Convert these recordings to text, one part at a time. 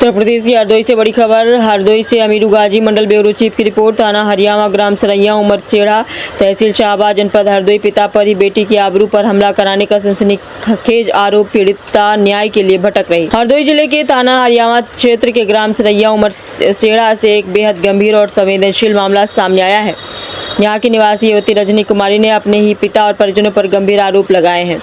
उत्तर प्रदेश की हरदोई से बड़ी खबर। हरदोई से अमीरू गाजी मंडल ब्यूरो चीफ की रिपोर्ट। थाना हरियावा, ग्राम सरैया, उमरसेड़ा, तहसील शाहबाद, जनपद हरदोई। पिता पर ही बेटी की आबरू पर हमला कराने का सनसनीखेज आरोप। पीड़िता न्याय के लिए भटक रही। हरदोई जिले के थाना हरियावा क्षेत्र के ग्राम सरैया, उमरसेड़ा से एक बेहद गंभीर और संवेदनशील मामला सामने आया है। यहाँ की निवासी युवती रजनी कुमारी ने अपने ही पिता और परिजनों पर गंभीर आरोप लगाए हैं।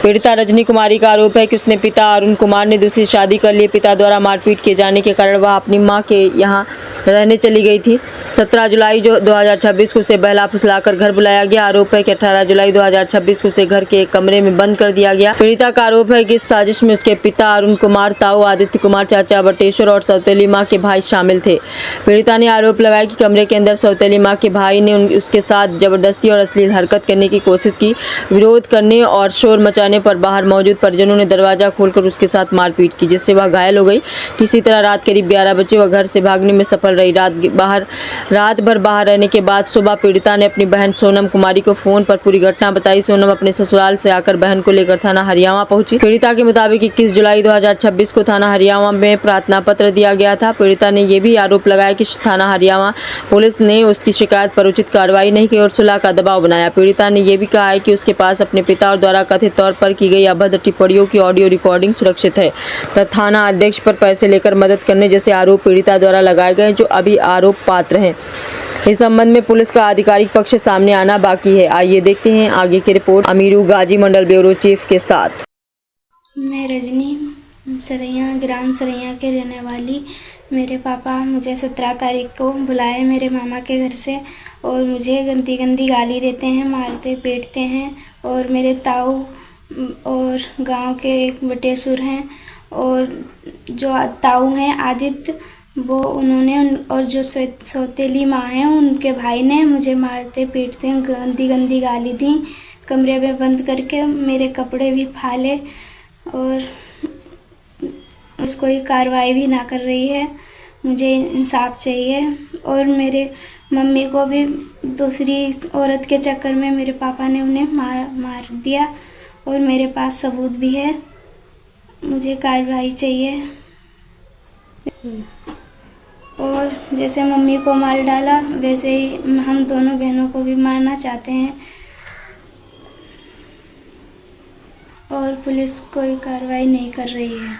पीड़िता रजनी कुमारी का आरोप है कि उसने पिता अरुण कुमार ने दूसरी शादी कर ली। पिता द्वारा मारपीट किए जाने के कारण वह अपनी मां के यहाँ रहने चली गई थी। 17 जुलाई 2026 को उसे बहला फुसलाकर घर बुलाया गया। आरोप है कि 18 जुलाई 2026 को उसे घर के एक कमरे में बंद कर दिया गया। पीड़िता का आरोप है कि इस साजिश में उसके पिता अरुण कुमार, ताऊ आदित्य कुमार, चाचा बटेश्वर और सौतेली मां के भाई शामिल थे। पीड़िता ने आरोप लगाया कि कमरे के अंदर सौतेली मां के भाई ने उसके साथ जबरदस्ती और अश्लील हरकत करने की कोशिश की। विरोध करने और शोर मचाने पर बाहर मौजूद परिजनों ने दरवाजा खोलकर उसके साथ मारपीट की, जिससे वह घायल हो गई। किसी तरह रात करीब 11 बजे वह घर से भागने में सफल रही। रात भर बाहर रहने के बाद सुबह पीड़िता ने अपनी बहन सोनम कुमारी को फोन पर पूरी घटना बताई। सोनम अपने ससुराल से आकर बहन को लेकर थाना हरियावा पहुंची। पीड़िता के मुताबिक 21 जुलाई 2026 को थाना हरियावा में प्रार्थना पत्र दिया गया था। पीड़िता ने यह भी आरोप लगाया कि थाना हरियावा पुलिस ने उसकी शिकायत पर उचित कार्रवाई नहीं की और सुलह का दबाव बनाया। पीड़िता ने यह भी कहा है कि उसके पास अपने पिता और द्वारा कथित तौर पर की गई अभद्र टिप्पणियों की ऑडियो रिकॉर्डिंग सुरक्षित है तथा थाना अध्यक्ष पर पैसे लेकर मदद करने जैसे आरोप पीड़िता द्वारा लगाए गए, जो अभी आरोप पात्र हैं। इस संबंध में पुलिस का आधिकारिक पक्ष सामने आना बाकी है। आइए देखते हैं आगे की रिपोर्ट अमीरू गाजी मंडल ब्यूरो चीफ के साथ। मैं रजनी सरैया, ग्राम सरैया के रहने वाली। मेरे पापा मुझे 17 तारीख को बुलाए मेरे मामा के घर से और मुझे गंदी गंदी गाली देते हैं, मारते पीटते हैं। और मेरे ताऊ और गांव के एक बटेसुर हैं और जो ताऊ हैं आदित्य, वो उन्होंने और जो सौतेली माँ हैं उनके भाई ने मुझे मारते पीटते हैं, गंदी गंदी गाली दी। कमरे में बंद करके मेरे कपड़े भी फाले और कोई कार्रवाई भी ना कर रही है। मुझे इंसाफ चाहिए। और मेरे मम्मी को भी दूसरी औरत के चक्कर में मेरे पापा ने उन्हें मार दिया और मेरे पास सबूत भी है। मुझे कार्रवाई चाहिए। और जैसे मम्मी को मार डाला वैसे ही हम दोनों बहनों को भी मारना चाहते हैं और पुलिस कोई कार्रवाई नहीं कर रही है।